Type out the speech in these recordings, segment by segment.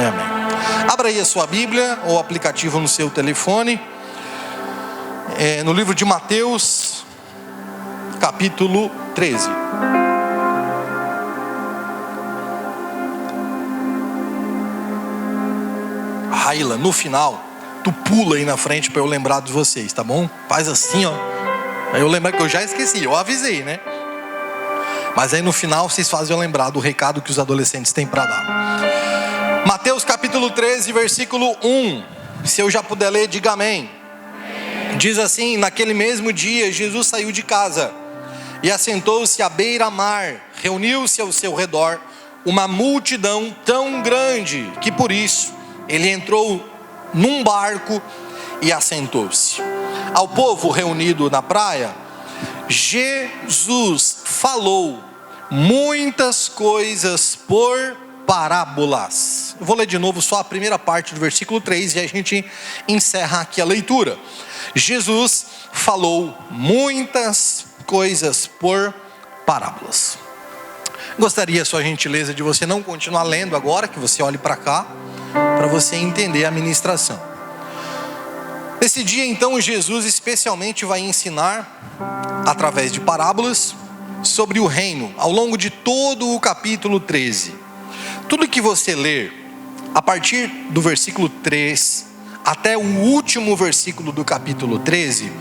Amém. Abra aí a sua Bíblia ou aplicativo no seu telefone, no livro de Mateus, capítulo 13. Raila, no final, tu pula aí na frente para eu lembrar de vocês, tá bom? Faz assim, ó. Aí eu lembro que eu já esqueci, eu avisei, né? Mas aí no final vocês fazem eu lembrar do recado que os adolescentes têm para dar. Mateus capítulo 13, versículo 1. Se eu já puder ler, diga amém. Diz assim: naquele mesmo dia Jesus saiu de casa e assentou-se à beira-mar. Reuniu-se ao seu redor uma multidão tão grande que por isso ele entrou num barco e assentou-se. Ao povo reunido na praia, Jesus falou muitas coisas por parábolas. Eu vou ler de novo só a primeira parte do versículo 3 e a gente encerra aqui a leitura. Jesus falou muitas coisas por parábolas. Gostaria, sua gentileza, de você não continuar lendo agora, que você olhe para cá, para você entender a ministração. Nesse dia então Jesus especialmente vai ensinar através de parábolas sobre o reino, ao longo de todo o capítulo 13. Tudo que você ler, a partir do versículo 3 até o último versículo do capítulo 13,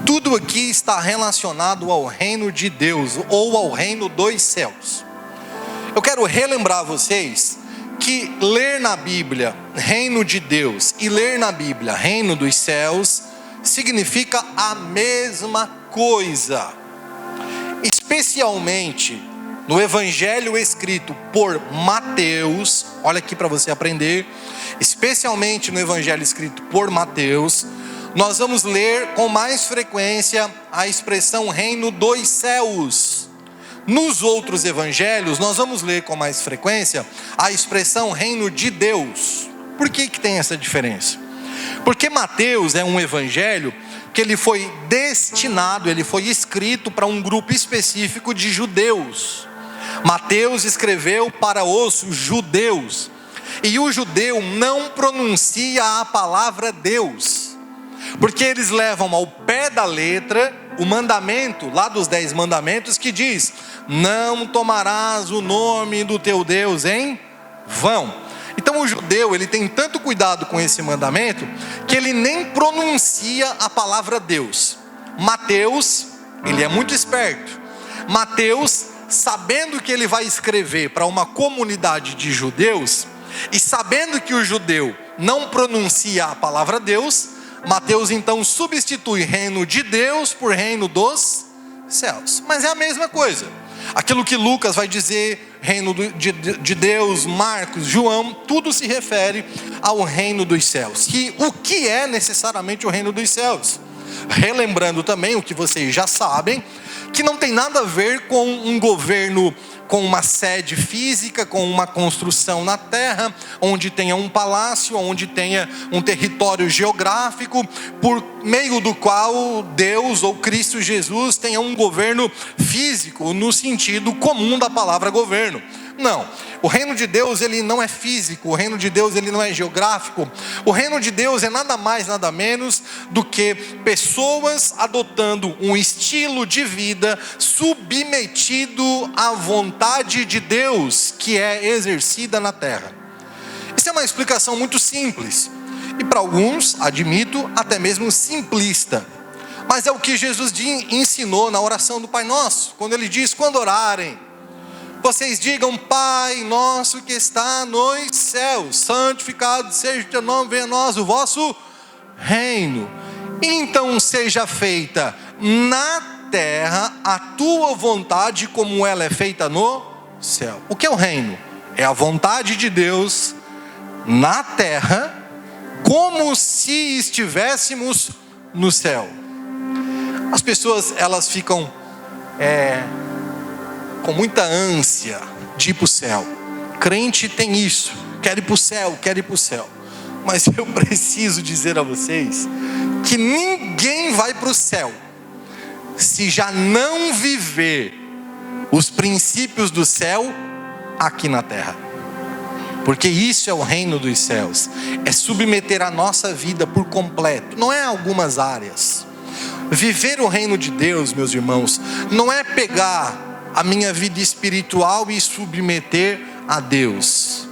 tudo aqui está relacionado ao reino de Deus, ou ao reino dos céus. Eu quero relembrar vocês que ler na Bíblia reino de Deus e ler na Bíblia reino dos céus significa a mesma coisa. Especialmente no evangelho escrito por Mateus, olha aqui para você aprender, especialmente no evangelho escrito por Mateus, nós vamos ler com mais frequência a expressão reino dos céus. Nos outros evangelhos, nós vamos ler com mais frequência a expressão reino de Deus. Por que tem essa diferença? Porque Mateus é um evangelho que ele foi destinado, ele foi escrito para um grupo específico de judeus. Mateus escreveu para os judeus. E o judeu não pronuncia a palavra Deus, porque eles levam ao pé da letra o mandamento, lá dos 10 mandamentos, que diz: não tomarás o nome do teu Deus em vão. Então o judeu, ele tem tanto cuidado com esse mandamento, que ele nem pronuncia a palavra Deus. Mateus, ele é muito esperto. Mateus, sabendo que ele vai escrever para uma comunidade de judeus, e sabendo que o judeu não pronuncia a palavra Deus, Mateus então substitui reino de Deus por reino dos céus. Mas é a mesma coisa. Aquilo que Lucas vai dizer, reino de Deus, Marcos, João, tudo se refere ao reino dos céus. E o que é necessariamente o reino dos céus? Relembrando também o que vocês já sabem, que não tem nada a ver com um governo, com uma sede física, com uma construção na terra, onde tenha um palácio, onde tenha um território geográfico, por meio do qual Deus ou Cristo Jesus tenha um governo físico, no sentido comum da palavra governo. Não, o reino de Deus ele não é físico, o reino de Deus ele não é geográfico. O reino de Deus é nada mais, nada menos do que pessoas adotando um estilo de vida submetido à vontade de Deus, que é exercida na terra. Isso é uma explicação muito simples, e para alguns, admito, até mesmo simplista. Mas é o que Jesus ensinou na oração do Pai Nosso, quando ele diz: quando orarem, vocês digam: Pai nosso que está nos céus, santificado seja o teu nome, venha a nós o vosso reino. Então seja feita na terra a tua vontade, como ela é feita no céu. O que é o reino? É a vontade de Deus na terra, como se estivéssemos no céu. As pessoas, elas ficam com muita ânsia de ir para o céu. Crente tem isso, quer ir para o céu, quer ir para o céu. Mas eu preciso dizer a vocês que ninguém vai para o céu se já não viver os princípios do céu aqui na terra. Porque isso é o reino dos céus. É submeter a nossa vida por completo. Não é algumas áreas. Viver o reino de Deus, meus irmãos, não é pegar a minha vida espiritual e submeter a Deus.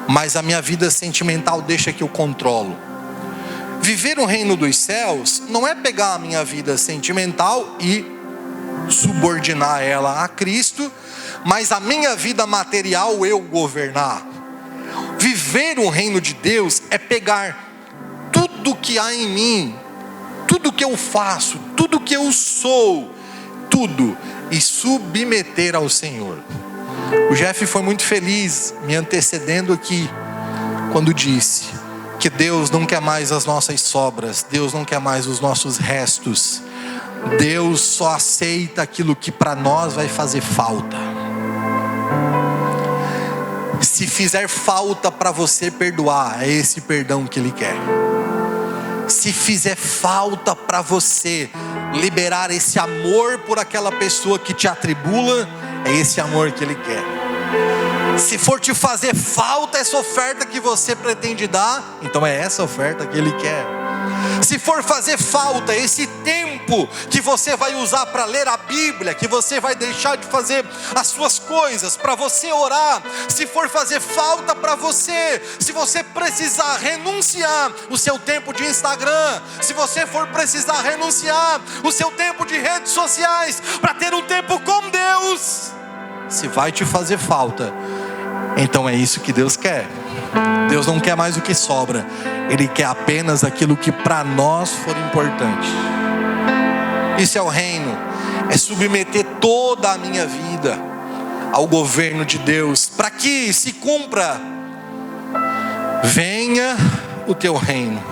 Mas a minha vida sentimental deixa que eu controlo. Viver o reino dos céus não é pegar a minha vida sentimental e subordinar ela a Cristo, mas a minha vida material eu governar. Viver o reino de Deus é pegar tudo que há em mim, tudo que eu faço, tudo que eu sou, tudo, e submeter ao Senhor. O Jeff foi muito feliz me antecedendo aqui, quando disse que Deus não quer mais as nossas sobras, Deus não quer mais os nossos restos, Deus só aceita aquilo que para nós vai fazer falta. Se fizer falta para você perdoar, é esse perdão que Ele quer. Se fizer falta para você liberar esse amor por aquela pessoa que te atribula, é esse amor que Ele quer. Se for te fazer falta essa oferta que você pretende dar, então é essa oferta que Ele quer. Se for fazer falta esse tempo que você vai usar para ler a Bíblia, que você vai deixar de fazer as suas coisas, para você orar, se for fazer falta para você, se você precisar renunciar o seu tempo de Instagram, se você for precisar renunciar o seu tempo de redes sociais, para ter um tempo com Deus, se vai te fazer falta, então é isso que Deus quer. Deus não quer mais o que sobra, Ele quer apenas aquilo que para nós for importante. Isso é o reino, é submeter toda a minha vida ao governo de Deus, para que se cumpra: venha o teu reino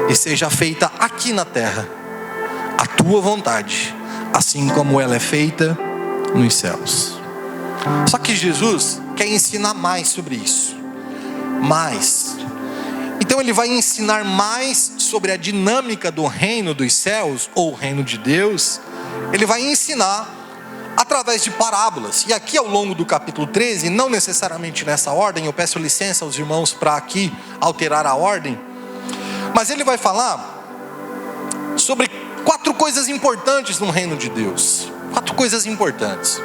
e seja feita aqui na terra a tua vontade, assim como ela é feita nos céus. Só que Jesus quer ensinar mais sobre isso. Mais. Então Ele vai ensinar mais sobre a dinâmica do reino dos céus, ou reino de Deus. Ele vai ensinar através de parábolas. E aqui ao longo do capítulo 13, não necessariamente nessa ordem, eu peço licença aos irmãos para aqui alterar a ordem, mas ele vai falar sobre 4 coisas importantes no reino de Deus. 4 coisas importantes.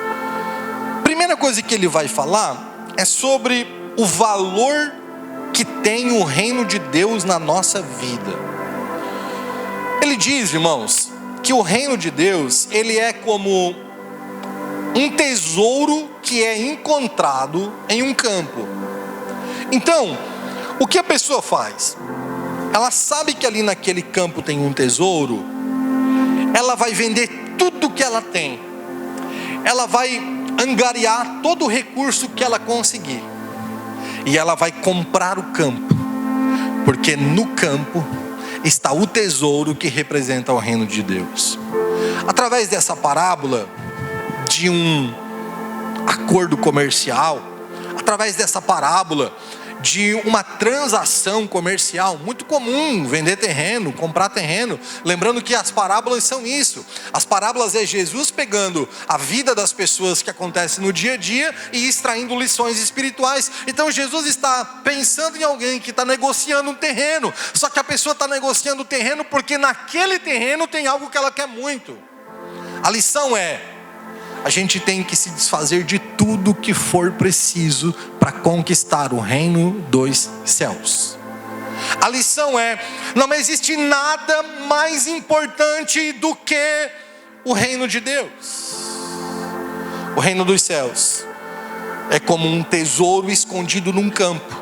Primeira coisa que ele vai falar é sobre o valor que tem o reino de Deus na nossa vida. Ele diz, irmãos, que o reino de Deus, ele é como um tesouro que é encontrado em um campo. Então, o que a pessoa faz? Ela sabe que ali naquele campo tem um tesouro, ela vai vender tudo que ela tem, ela vai angariar todo o recurso que ela conseguir, e ela vai comprar o campo, porque no campo está o tesouro que representa o reino de Deus. Através dessa parábola de um acordo comercial, através dessa parábola de uma transação comercial, muito comum, vender terreno, comprar terreno. Lembrando que as parábolas são isso. As parábolas é Jesus pegando a vida das pessoas que acontece no dia a dia e extraindo lições espirituais. Então Jesus está pensando em alguém que está negociando um terreno, só que a pessoa está negociando o terreno porque naquele terreno tem algo que ela quer muito. A lição é: a gente tem que se desfazer de tudo que for preciso para conquistar o reino dos céus. A lição é: não existe nada mais importante do que o reino de Deus. O reino dos céus é como um tesouro escondido num campo.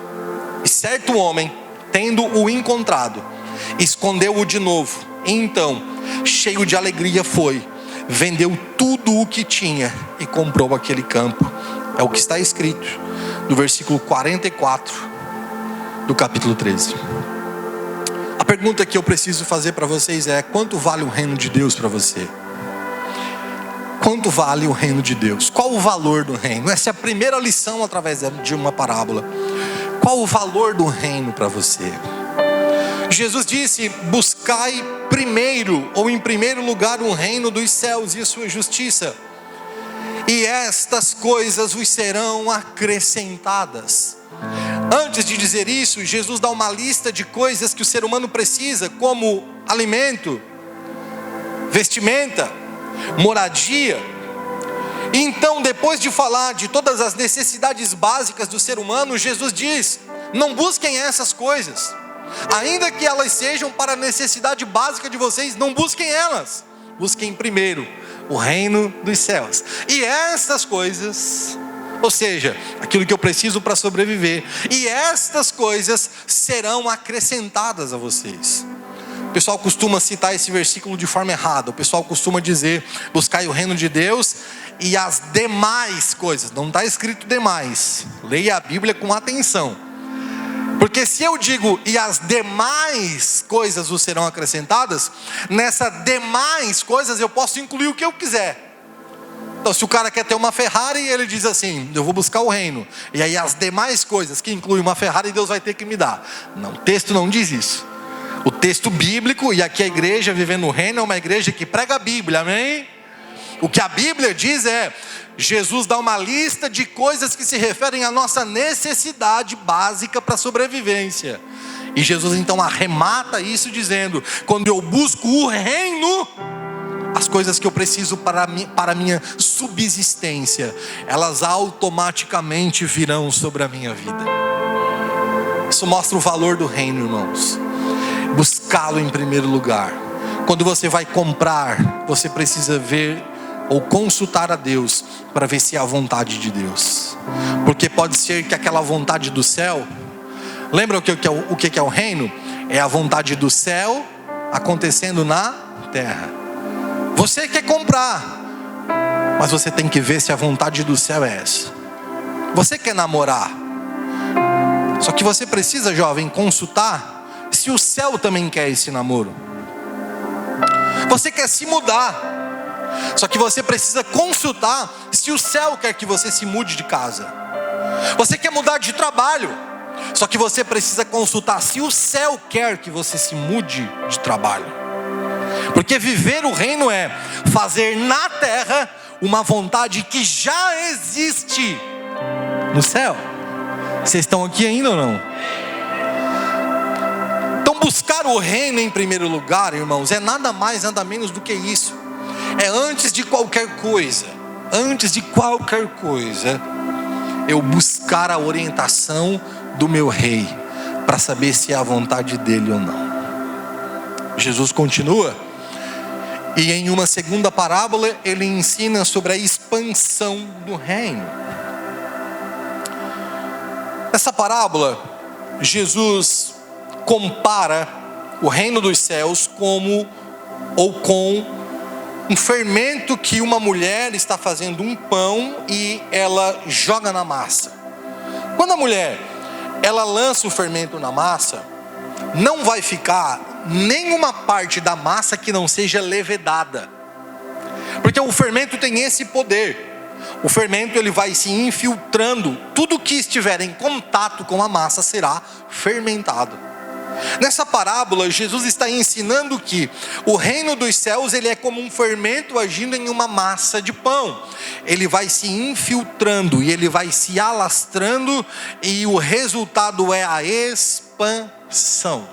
E certo homem, tendo-o encontrado, escondeu-o de novo. E então, cheio de alegria foi, vendeu tudo o que tinha e comprou aquele campo. É o que está escrito no versículo 44 do capítulo 13. A pergunta que eu preciso fazer para vocês é: quanto vale o reino de Deus para você? Quanto vale o reino de Deus? Qual o valor do reino? Essa é a primeira lição através de uma parábola. Qual o valor do reino para você? Jesus disse: buscai primeiro, ou em primeiro lugar, o reino dos céus e a sua justiça, e estas coisas vos serão acrescentadas. Antes de dizer isso, Jesus dá uma lista de coisas que o ser humano precisa, como alimento, vestimenta, moradia. E então, depois de falar de todas as necessidades básicas do ser humano, Jesus diz: não busquem essas coisas, ainda que elas sejam para a necessidade básica de vocês, não busquem elas. Busquem primeiro o reino dos céus, e essas coisas, ou seja, aquilo que eu preciso para sobreviver, e estas coisas serão acrescentadas a vocês. O pessoal costuma citar esse versículo de forma errada. O pessoal costuma dizer: buscai o reino de Deus e as demais coisas. Não está escrito demais. Leia a Bíblia com atenção. Porque se eu digo e as demais coisas vos serão acrescentadas, nessa demais coisas eu posso incluir o que eu quiser. Então, se o cara quer ter uma Ferrari, ele diz assim: eu vou buscar o reino, e aí as demais coisas que incluem uma Ferrari, Deus vai ter que me dar. Não, o texto não diz isso. O texto bíblico, e aqui a igreja Vivendo o Reino é uma igreja que prega a Bíblia, amém? O que a Bíblia diz é: Jesus dá uma lista de coisas que se referem à nossa necessidade básica para a sobrevivência. E Jesus então arremata isso dizendo: quando eu busco o reino, as coisas que eu preciso para a minha subsistência, elas automaticamente virão sobre a minha vida. Isso mostra o valor do reino, irmãos. Buscá-lo em primeiro lugar. Quando você vai comprar, você precisa ver ou consultar a Deus para ver se é a vontade de Deus. Porque pode ser que aquela vontade do céu, lembra o que é o reino? É a vontade do céu acontecendo na terra. Você quer comprar, mas você tem que ver se a vontade do céu é essa. Você quer namorar, só que você precisa, jovem, consultar se o céu também quer esse namoro. Você quer se mudar, só que você precisa consultar se o céu quer que você se mude de casa. Você quer mudar de trabalho, só que você precisa consultar se o céu quer que você se mude de trabalho. Porque viver o reino é fazer na terra uma vontade que já existe no céu. Vocês estão aqui ainda ou não? Então, buscar o reino em primeiro lugar, irmãos, é nada mais, nada menos do que isso. É antes de qualquer coisa, eu buscar a orientação do meu rei, para saber se é a vontade dele ou não. Jesus continua, e em uma segunda parábola, ele ensina sobre a expansão do reino. Nessa parábola, Jesus compara o reino dos céus com um fermento que uma mulher está fazendo um pão e ela joga na massa. Quando a mulher ela lança o fermento na massa, não vai ficar nenhuma parte da massa que não seja levedada, porque o fermento tem esse poder. O fermento ele vai se infiltrando, tudo que estiver em contato com a massa será fermentado. Nessa parábola, Jesus está ensinando que o reino dos céus ele é como um fermento agindo em uma massa de pão. Ele vai se infiltrando e ele vai se alastrando, e o resultado é a expansão.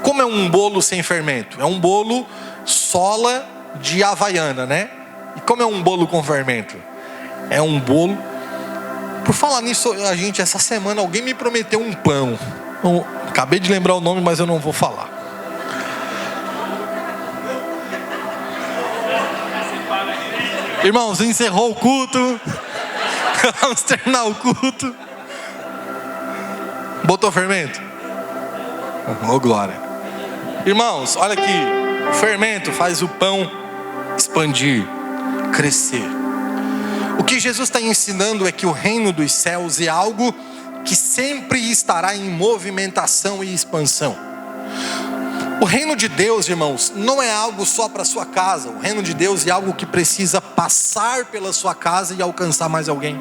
Como é um bolo sem fermento? É um bolo sola de havaiana, né? E como é um bolo com fermento? É um bolo... Por falar nisso, essa semana alguém me prometeu um pão. Acabei de lembrar o nome, mas eu não vou falar. Irmãos, encerrou o culto. Vamos terminar o culto. Botou fermento? Oh, glória. Irmãos, olha aqui. O fermento faz o pão expandir, crescer. O que Jesus está ensinando é que o reino dos céus é algo que sempre estará em movimentação e expansão. O reino de Deus, irmãos, não é algo só para a sua casa. O reino de Deus é algo que precisa passar pela sua casa e alcançar mais alguém.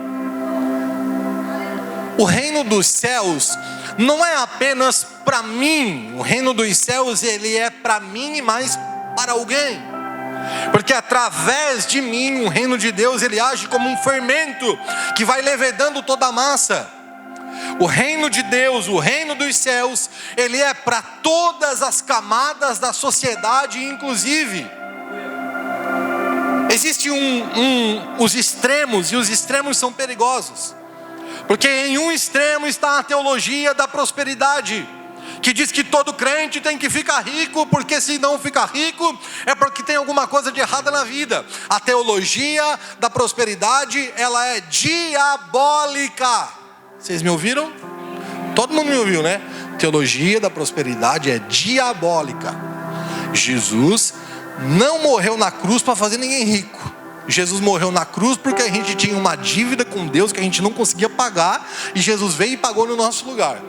O reino dos céus não é apenas para mim. O reino dos céus ele é para mim e mais para alguém. Porque através de mim o reino de Deus ele age como um fermento que vai levedando toda a massa. O reino de Deus, o reino dos céus, ele é para todas as camadas da sociedade, inclusive. Existe os extremos, e os extremos são perigosos. Porque em um extremo está a teologia da prosperidade, que diz que todo crente tem que ficar rico, porque se não ficar rico, é porque tem alguma coisa de errada na vida. A teologia da prosperidade, ela é diabólica. Vocês me ouviram? Todo mundo me ouviu, né? Teologia da prosperidade é diabólica. Jesus não morreu na cruz para fazer ninguém rico. Jesus morreu na cruz porque a gente tinha uma dívida com Deus que a gente não conseguia pagar, e Jesus veio e pagou no nosso lugar.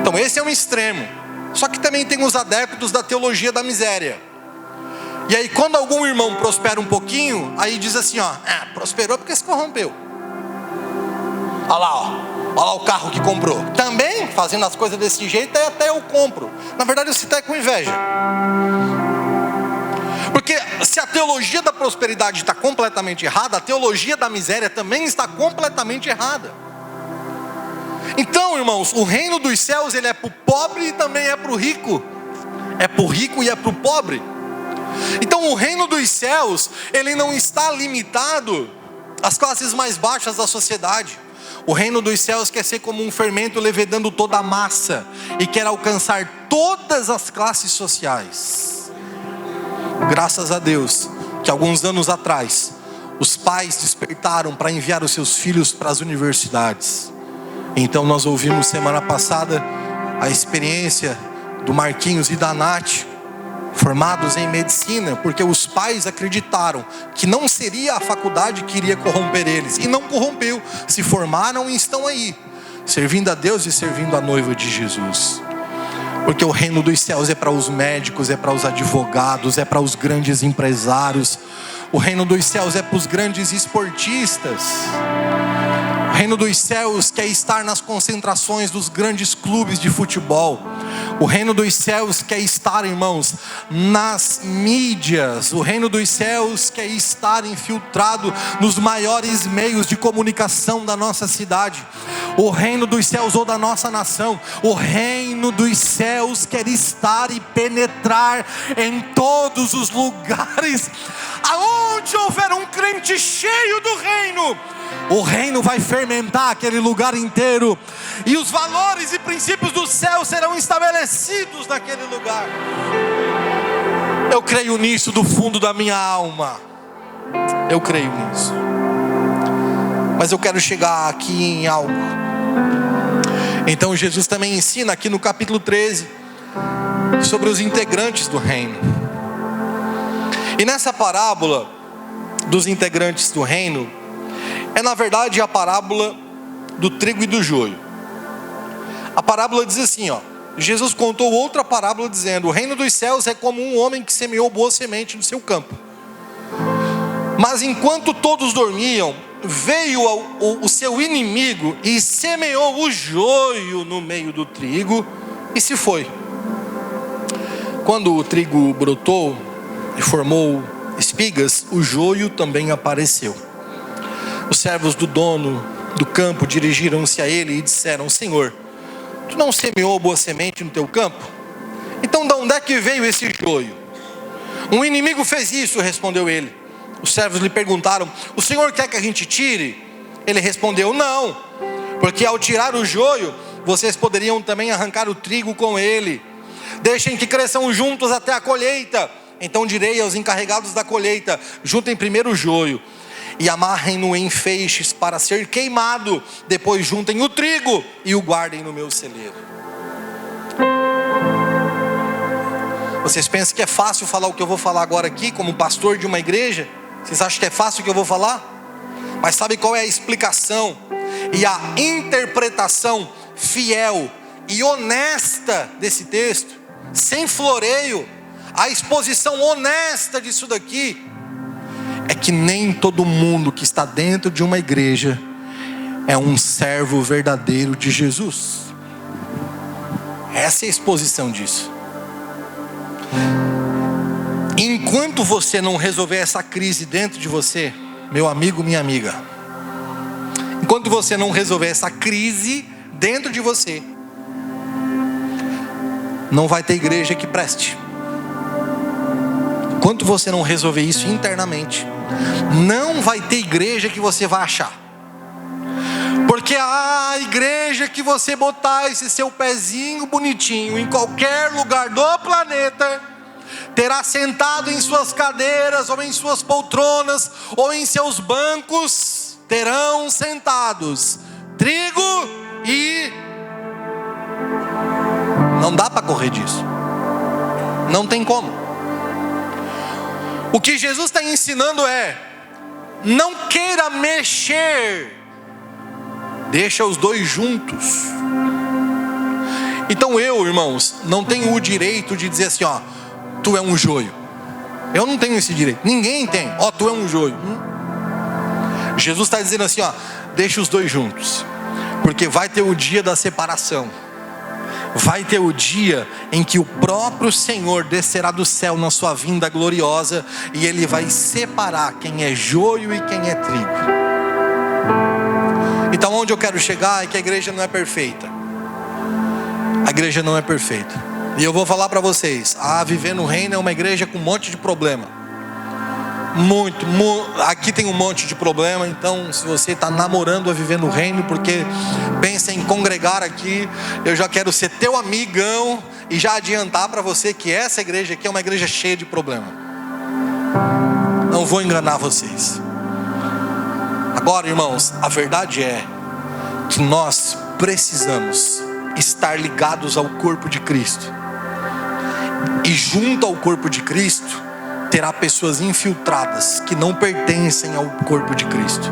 Então esse é um extremo. Só que também tem os adeptos da teologia da miséria. E aí quando algum irmão prospera um pouquinho, aí diz assim, prosperou porque se corrompeu. Olha lá o carro que comprou. Também fazendo as coisas desse jeito, aí até eu compro. Na verdade você está com inveja. Porque se a teologia da prosperidade está completamente errada, a teologia da miséria também está completamente errada. Então, irmãos, o reino dos céus, ele é para o pobre e também é para o rico. É para o rico e é para o pobre. Então o reino dos céus, ele não está limitado às classes mais baixas da sociedade. O reino dos céus quer ser como um fermento levedando toda a massa, e quer alcançar todas as classes sociais. Graças a Deus que alguns anos atrás os pais despertaram para enviar os seus filhos para as universidades. Então nós ouvimos semana passada a experiência do Marquinhos e da Nath, formados em medicina, porque os pais acreditaram que não seria a faculdade que iria corromper eles, e não corrompeu. Se formaram e estão aí, servindo a Deus e servindo a noiva de Jesus. Porque o reino dos céus é para os médicos, é para os advogados, é para os grandes empresários. O reino dos céus é para os grandes esportistas. O reino dos céus quer estar nas concentrações dos grandes clubes de futebol. O reino dos céus quer estar, irmãos, nas mídias. O reino dos céus quer estar infiltrado nos maiores meios de comunicação da nossa cidade. O reino dos céus ou da nossa nação. O reino dos céus quer estar e penetrar em todos os lugares. Aonde houver um crente cheio do reino, o reino vai fermentar aquele lugar inteiro, e os valores e princípios do céu serão estabelecidos naquele lugar. Eu creio nisso do fundo da minha alma. Eu creio nisso. Mas eu quero chegar aqui em algo. Então Jesus também ensina aqui no capítulo 13 sobre os integrantes do reino. E nessa parábola dos integrantes do reino, é na verdade a parábola do trigo e do joio. A parábola diz assim, Jesus contou outra parábola dizendo: o reino dos céus é como um homem que semeou boa semente no seu campo. Mas enquanto todos dormiam, veio o seu inimigo e semeou o joio no meio do trigo e se foi. Quando o trigo brotou e formou espigas, o joio também apareceu. Os servos do dono do campo dirigiram-se a ele e disseram: Senhor, tu não semeou boa semente no teu campo? Então de onde é que veio esse joio? Um inimigo fez isso, respondeu ele. Os servos lhe perguntaram: o senhor quer que a gente tire? Ele respondeu: não, porque ao tirar o joio, vocês poderiam também arrancar o trigo com ele. Deixem que cresçam juntos até a colheita. Então direi aos encarregados da colheita: juntem primeiro o joio e amarrem-no em feixes para ser queimado. Depois juntem o trigo e o guardem no meu celeiro. Vocês pensam que é fácil falar o que eu vou falar agora aqui, como pastor de uma igreja? Vocês acham que é fácil o que eu vou falar? Mas sabe qual é a explicação e a interpretação fiel e honesta desse texto? Sem floreio, a exposição honesta disso daqui é que nem todo mundo que está dentro de uma igreja é um servo verdadeiro de Jesus. Essa é a exposição disso. Enquanto você não resolver essa crise dentro de você, meu amigo, minha amiga, Enquanto você não resolver essa crise dentro de você, não vai ter igreja que preste. Enquanto você não resolver isso internamente, não vai ter igreja que você vai achar. Porque a igreja que você botar esse seu pezinho bonitinho em qualquer lugar do planeta, terá sentado em suas cadeiras, ou em suas poltronas, ou em seus bancos, terão sentados trigo e... Não dá para correr disso. Não tem como. O que Jesus está ensinando é: não queira mexer, deixa os dois juntos. Então eu, irmãos, não tenho o direito de dizer assim, ó, tu é um joio. Eu não tenho esse direito. Ninguém tem. Ó, tu é um joio. Jesus está dizendo assim, ó, deixa os dois juntos. Porque vai ter o dia da separação. Vai ter o dia em que o próprio Senhor descerá do céu na sua vinda gloriosa, e Ele vai separar quem é joio e quem é trigo. Então onde eu quero chegar é que a igreja não é perfeita. A igreja não é perfeita. E eu vou falar para vocês, Viver no Reino é uma igreja com um monte de problema. Aqui tem um monte de problema. Então se você está namorando a Viver no Reino porque pensa em congregar aqui, eu já quero ser teu amigão e já adiantar para você que essa igreja aqui é uma igreja cheia de problema. Não vou enganar vocês. Agora, irmãos, a verdade é que nós precisamos estar ligados ao corpo de Cristo. E junto ao corpo de Cristo terá pessoas infiltradas que não pertencem ao corpo de Cristo.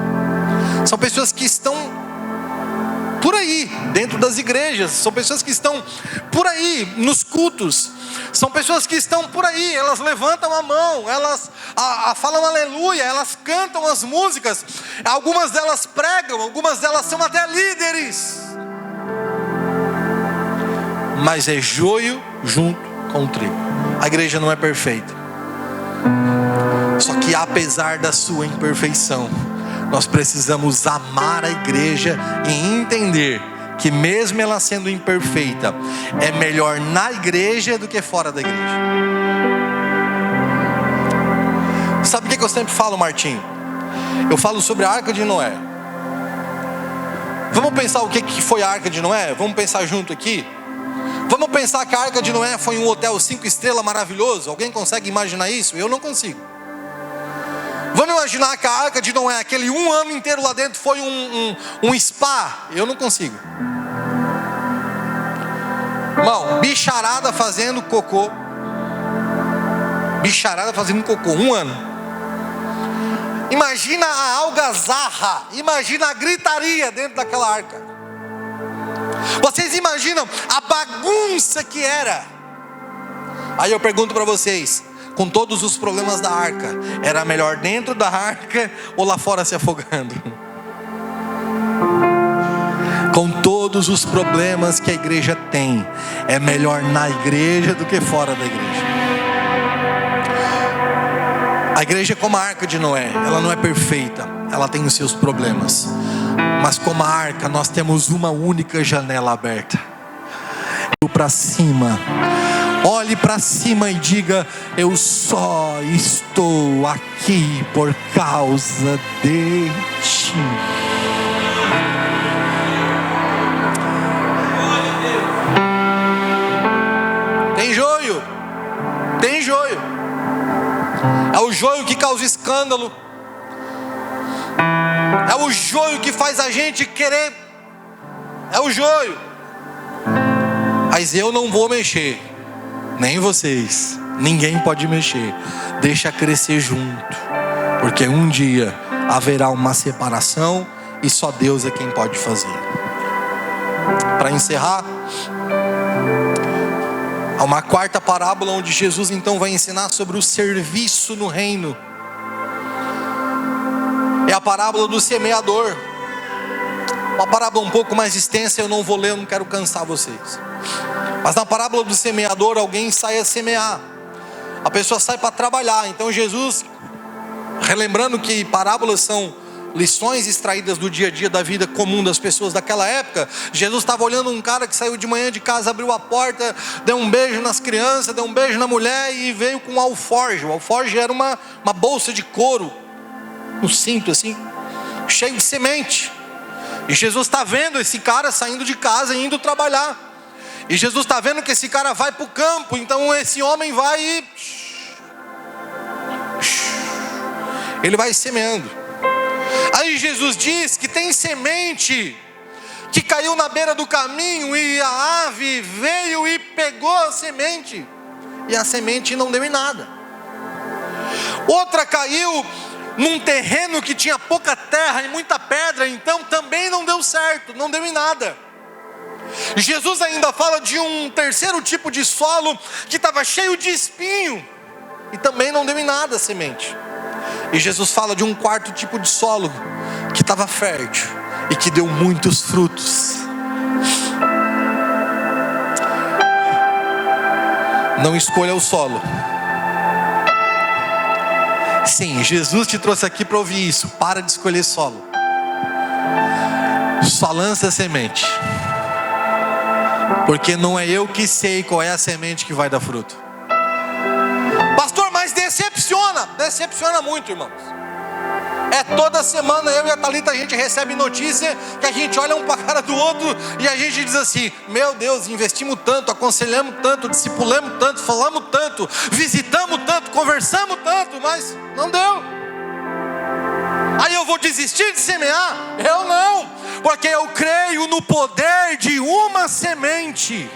São pessoas que estão por aí, dentro das igrejas. São pessoas que estão por aí, nos cultos. São pessoas que estão por aí, elas levantam a mão, elas falam aleluia, elas cantam as músicas. Algumas delas pregam, algumas delas são até líderes. Mas é joio junto com o trigo. A igreja não é perfeita. Só que apesar da sua imperfeição, nós precisamos amar a igreja e entender que mesmo ela sendo imperfeita, é melhor na igreja do que fora da igreja. Sabe o que eu sempre falo, Martim? Eu falo sobre a Arca de Noé. Vamos pensar o que foi a Arca de Noé? Vamos pensar junto aqui? Vamos pensar que a Arca de Noé foi um hotel 5 estrelas maravilhoso. Alguém consegue imaginar isso? Eu não consigo. Vamos imaginar que a Arca de Noé, aquele um ano inteiro lá dentro, foi um spa. Eu não consigo. Irmão, bicharada fazendo cocô. Bicharada fazendo cocô, um ano. Imagina a algazarra, imagina a gritaria dentro daquela arca. Vocês imaginam a bagunça que era? Aí eu pergunto para vocês, com todos os problemas da arca, era melhor dentro da arca ou lá fora se afogando? Com todos os problemas que a igreja tem, é melhor na igreja do que fora da igreja. A igreja é como a Arca de Noé, ela não é perfeita, ela tem os seus problemas. Mas como a arca, nós temos uma única janela aberta. Para cima, olhe para cima e diga: eu só estou aqui por causa de ti. Tem joio, tem joio. É o joio que causa escândalo. É o joio que faz a gente querer. É o joio. Mas eu não vou mexer. Nem vocês. Ninguém pode mexer. Deixa crescer junto. Porque um dia haverá uma separação e só Deus é quem pode fazer. Para encerrar, há uma quarta parábola onde Jesus então vai ensinar sobre o serviço no reino. É a parábola do semeador. Uma parábola um pouco mais extensa, eu não vou ler, eu não quero cansar vocês. Mas na parábola do semeador, alguém sai a semear. A pessoa sai para trabalhar. Então Jesus, relembrando que parábolas são lições extraídas do dia a dia da vida comum das pessoas daquela época. Jesus estava olhando um cara que saiu de manhã de casa, abriu a porta, deu um beijo nas crianças, deu um beijo na mulher e veio com um alforje. O alforje era uma bolsa de couro, um cinto assim, cheio de semente. E Jesus está vendo esse cara saindo de casa e indo trabalhar. E Jesus está vendo que esse cara vai para o campo. Então esse homem vai e ele vai semeando. Aí Jesus diz que tem semente que caiu na beira do caminho, e a ave veio e pegou a semente, e a semente não deu em nada. Outra caiu num terreno que tinha pouca terra e muita pedra, então também não deu certo, não deu em nada. Jesus ainda fala de um terceiro tipo de solo que estava cheio de espinho, e também não deu em nada a semente. E Jesus fala de um quarto tipo de solo que estava fértil e que deu muitos frutos. Não escolha o solo. Sim, Jesus te trouxe aqui para ouvir isso. Para de escolher solo. Só lança a semente. Porque não é eu que sei qual é a semente que vai dar fruto. Pastor, mas decepciona muito, irmãos. É toda semana eu e a Thalita, a gente recebe notícia que a gente olha um para a cara do outro e a gente diz assim: meu Deus, investimos tanto, aconselhamos tanto, discipulamos tanto, falamos tanto, visitamos tanto, conversamos tanto, mas não deu. Aí eu vou desistir de semear? Eu não, porque eu creio no poder de uma semente.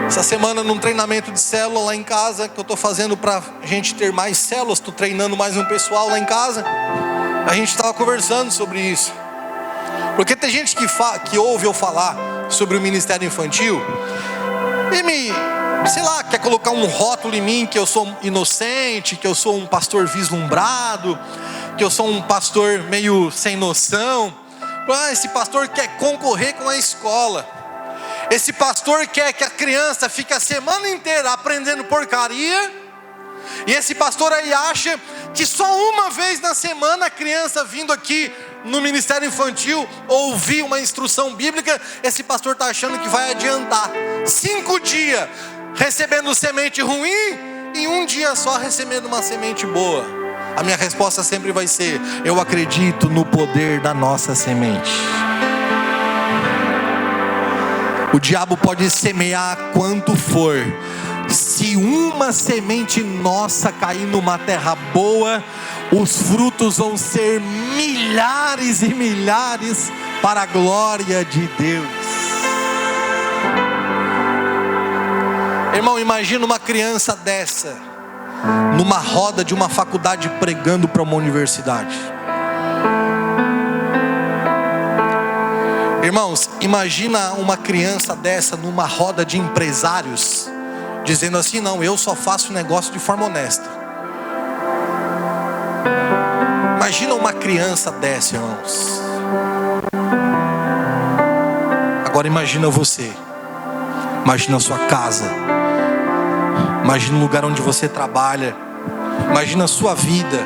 Essa semana, num treinamento de célula lá em casa, que eu estou fazendo para a gente ter mais células, estou treinando mais um pessoal lá em casa, a gente estava conversando sobre isso. Porque tem gente que ouve eu falar sobre o ministério infantil e quer colocar um rótulo em mim, que eu sou inocente, que eu sou um pastor vislumbrado, que eu sou um pastor meio sem noção. Esse pastor quer concorrer com a escola. Esse pastor quer que a criança fique a semana inteira aprendendo porcaria. E esse pastor aí acha que só uma vez na semana a criança vindo aqui no ministério infantil ouvir uma instrução bíblica, esse pastor está achando que vai adiantar. 5 dias recebendo semente ruim e 1 dia só recebendo uma semente boa. A minha resposta sempre vai ser: eu acredito no poder da nossa semente. O diabo pode semear quanto for. Se uma semente nossa cair numa terra boa, os frutos vão ser milhares e milhares para a glória de Deus. Irmão, imagina uma criança dessa numa roda de uma faculdade pregando para uma universidade. Irmãos, imagina uma criança dessa numa roda de empresários, dizendo assim: não, eu só faço negócio de forma honesta. Imagina uma criança dessa, irmãos. Agora imagina você. Imagina a sua casa. Imagina o lugar onde você trabalha. Imagina a sua vida.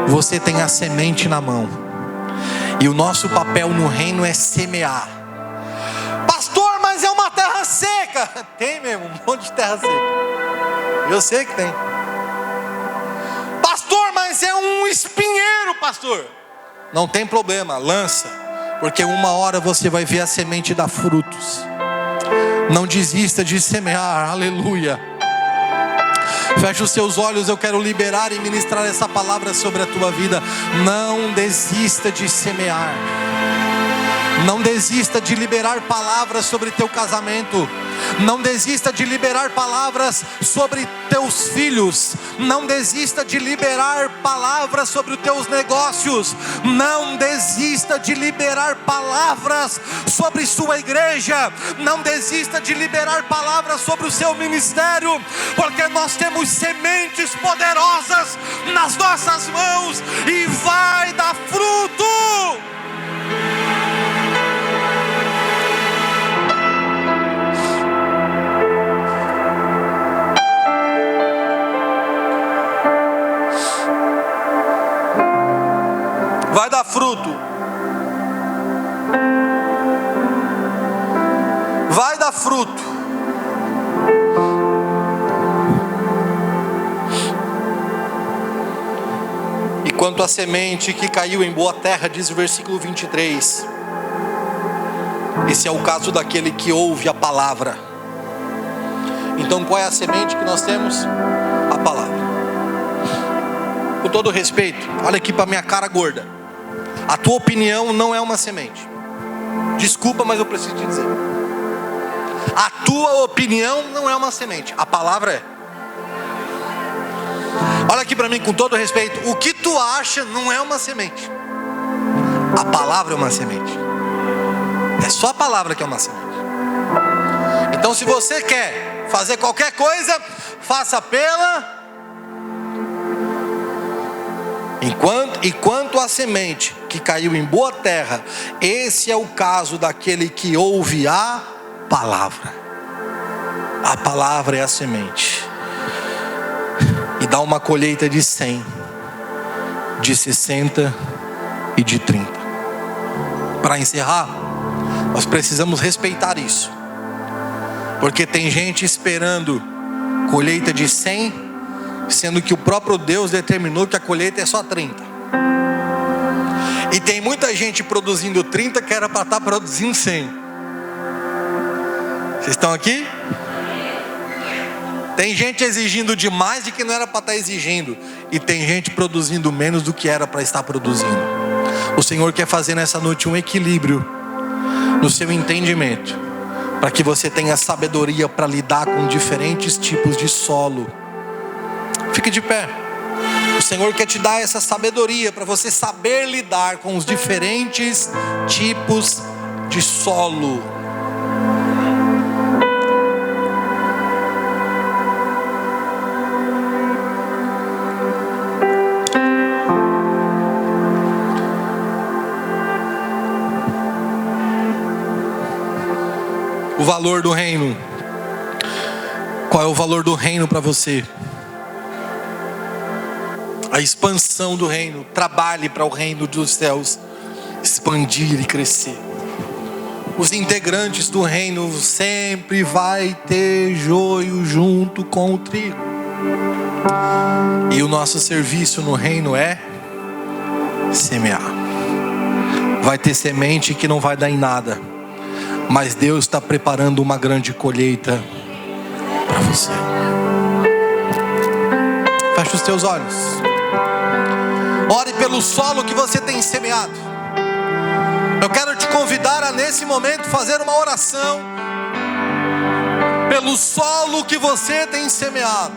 Você tem a semente na mão. E o nosso papel no reino é semear. Pastor, mas é uma terra seca. Tem mesmo, um monte de terra seca. Eu sei que tem. Pastor, mas é um espinheiro, pastor. Não tem problema, lança. Porque uma hora você vai ver a semente dar frutos. Não desista de semear, aleluia. Feche os seus olhos, eu quero liberar e ministrar essa palavra sobre a tua vida. Não desista de semear. Não desista de liberar palavras sobre teu casamento. Não desista de liberar palavras sobre teus filhos. Não desista de liberar palavras sobre os teus negócios. Não desista de liberar palavras sobre sua igreja. Não desista de liberar palavras sobre o seu ministério, porque nós temos sementes poderosas nas nossas mãos e vai dar fruto. fruto. Vai dar fruto. E quanto à semente que caiu em boa terra, diz o versículo 23, esse é o caso daquele que ouve a palavra. Então qual é a semente que nós temos? A palavra. Com todo respeito, olha aqui para minha cara gorda, a tua opinião não é uma semente. Desculpa, mas eu preciso te dizer, a tua opinião não é uma semente, a palavra é. Olha aqui para mim com todo respeito, o que tu acha não é uma semente, a palavra é uma semente. É só a palavra que é uma semente. Então se você quer fazer qualquer coisa, faça pela... Enquanto a semente que caiu em boa terra, esse é o caso daquele que ouve a palavra. A palavra é a semente. E dá uma colheita de 100, de 60 e de 30. Para encerrar, nós precisamos respeitar isso. Porque tem gente esperando colheita de 100, sendo que o próprio Deus determinou que a colheita é só 30. E tem muita gente produzindo 30 que era para estar produzindo 100. Vocês estão aqui? Tem gente exigindo demais de que não era para estar exigindo. E tem gente produzindo menos do que era para estar produzindo. O Senhor quer fazer nessa noite um equilíbrio no seu entendimento, para que você tenha sabedoria para lidar com diferentes tipos de solo. Fique de pé. O Senhor quer te dar essa sabedoria para você saber lidar com os diferentes tipos de solo. O valor do reino. Qual é o valor do reino para você? A expansão do reino. Trabalhe para o reino dos céus expandir e crescer. Os integrantes do reino sempre vai ter joio junto com o trigo. E o nosso serviço no reino é semear. Vai ter semente que não vai dar em nada, mas Deus está preparando uma grande colheita para você. Feche os teus olhos. Ore pelo solo que você tem semeado. Eu quero te convidar a nesse momento fazer uma oração pelo solo que você tem semeado.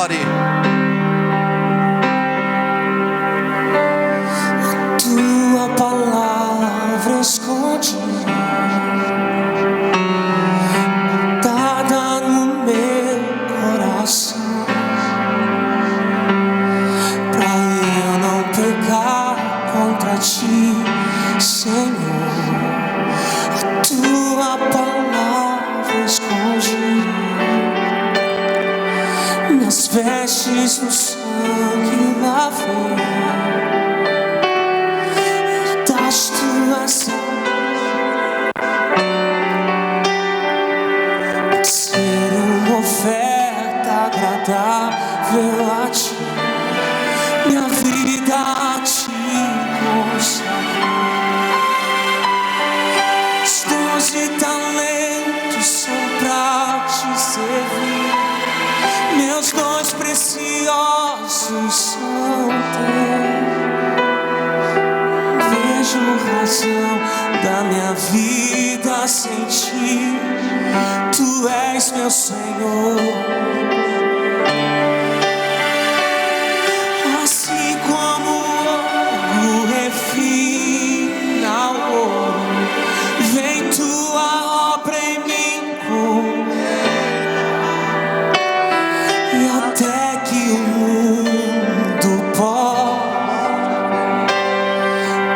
Ore. A tua palavra esconde, dada no meu coração, pra eu não pecar contra ti, Senhor. A tua palavra esconde nas vestes do sangue lavei, das tuas ser uma oferta agradável a ti, minha vida a ti consagro. Os dons e talentos são pra te servir, meus dons preciosos são teus. Vejo razão da minha vida sem ti, tu és meu Senhor. Assim como o ouro refina o ouro, vem tua obra em mim e até que o mundo possa,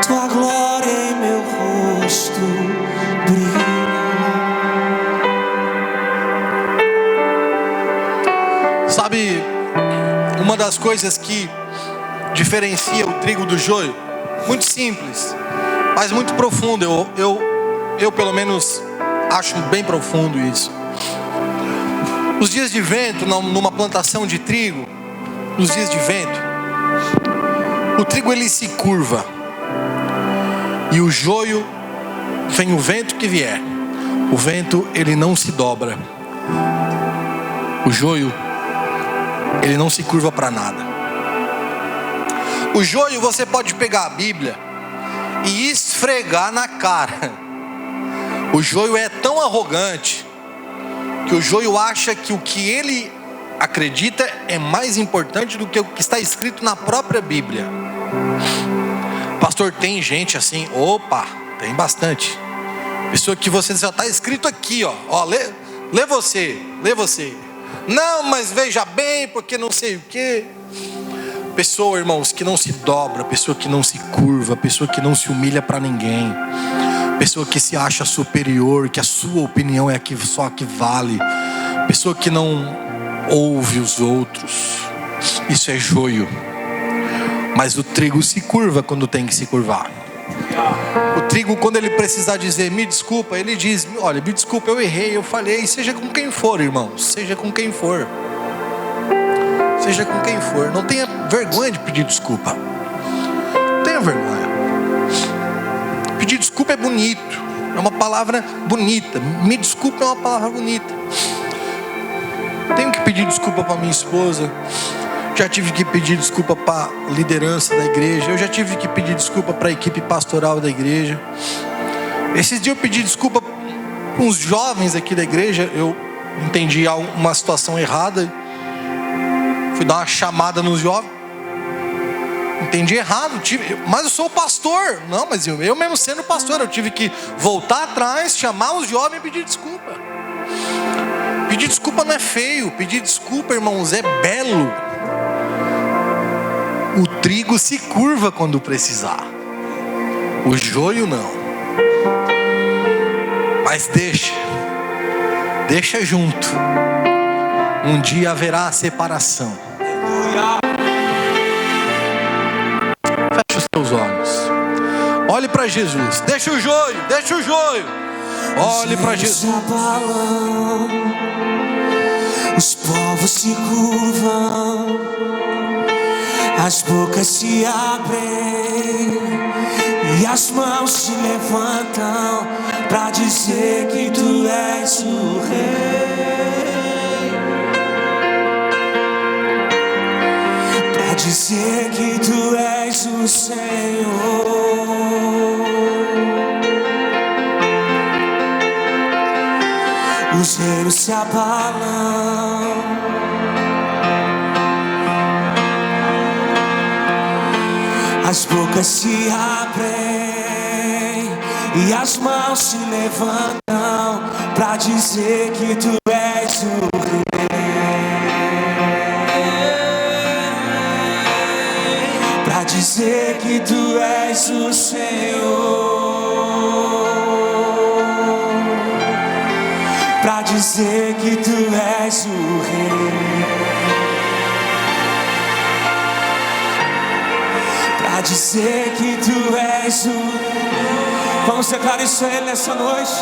tua glória em meu rosto brilha. Sabe, uma das coisas que diferencia o trigo do joio? Muito simples, mas muito profundo. Eu pelo menos acho bem profundo isso. Nos dias de vento, numa plantação de trigo, nos dias de vento, o trigo ele se curva, e o joio, vem o vento que vier, o vento ele não se dobra. O joio, ele não se curva para nada. O joio, você pode pegar a Bíblia e esfregar na cara. O joio é tão arrogante que o joio acha que o que ele acredita é mais importante do que o que está escrito na própria Bíblia. Pastor, tem gente assim? Opa, tem bastante. Pessoa que você já está escrito aqui, ó, lê você. Não, mas veja bem, porque não sei o quê. Pessoa, irmãos, que não se dobra, pessoa que não se curva, pessoa que não se humilha para ninguém, pessoa que se acha superior, que a sua opinião é só a que vale, pessoa que não ouve os outros. Isso é joio. Mas o trigo se curva quando tem que se curvar. O trigo, quando ele precisar dizer me desculpa, ele diz: olha, me desculpa, eu errei, eu falhei. Seja com quem for, irmãos, seja com quem for. Seja com quem for. Não tenha vergonha de pedir desculpa. Não tenha vergonha. Pedir desculpa é bonito, é uma palavra bonita. Me desculpa é uma palavra bonita. Tenho que pedir desculpa para minha esposa. Já tive que pedir desculpa para a liderança da igreja. Eu já tive que pedir desculpa para a equipe pastoral da igreja. Esses dias eu pedi desculpa para uns jovens aqui da igreja. Eu entendi uma situação errada. Fui dar uma chamada nos jovens. Entendi errado. Mas eu sou pastor. Não, mas eu mesmo sendo pastor, eu tive que voltar atrás, chamar os jovens e pedir desculpa. Pedir desculpa não é feio. Pedir desculpa, irmãos, é belo. O trigo se curva quando precisar. O joio não. Mas deixa junto. Um dia haverá a separação. Feche os teus olhos. Olhe para Jesus. Deixa o joio. Olhe para Jesus. Os povos se curvam, as bocas se abrem e as mãos se levantam para dizer que tu és o Rei, para dizer que tu és o Senhor. Os reinos se abalam, as bocas se abrem e as mãos se levantam para dizer que tu és o Rei, para dizer que tu és o Senhor, para dizer que tu és o Rei, para dizer que tu és o... Vamos declarar isso a Ele nessa noite.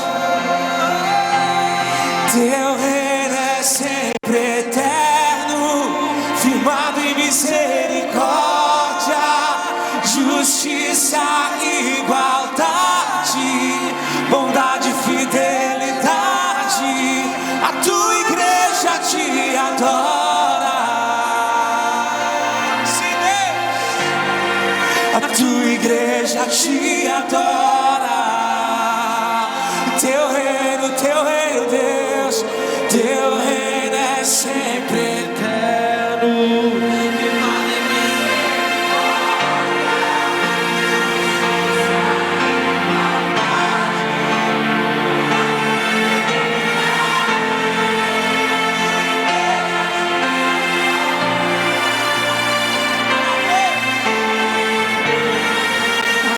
Teu reino é sempre eterno, firmado em misericórdia, justiça, igualdade, bondade e fidelidade. A tua igreja te adora. Sim, Deus. A tua igreja te adora. Teu reino, Deus, teu reino é sempre